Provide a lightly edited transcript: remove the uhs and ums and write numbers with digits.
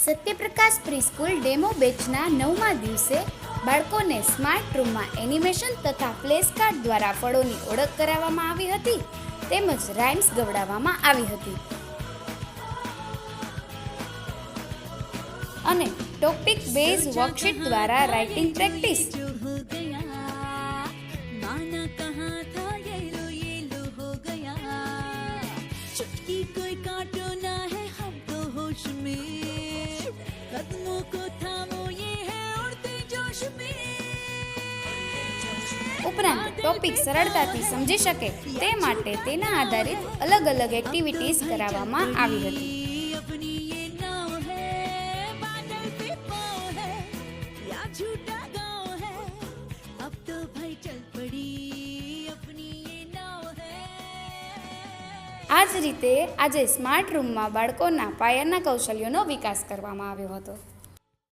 Satyaprakash preschool demo બેચના 9મા દિવસે બાળકોને smart રૂમમાં એનિમેશન તથા ફ્લેશ કાર્ડ દ્વારા ફળોની ઓળખ કરાવવામાં આવી હતી તેમજ રાઇમ્સ ગવડાવવામાં આવી હતી અને ટોપિક બેઝ વર્કશીટ દ્વારા રાઇટિંગ પ્રેક્ટિસ। ઉપરાંત ટોપિક સરળતાથી સમજી શકે તે માટે તેના આધારિત અલગ અલગ એક્ટિવિટીઝ કરાવવામાં આવી હતી। આ જ રીતે આજે સ્માર્ટ રૂમમાં બાળકોના પાયાના કૌશલ્યોનો વિકાસ કરવામાં આવ્યો હતો।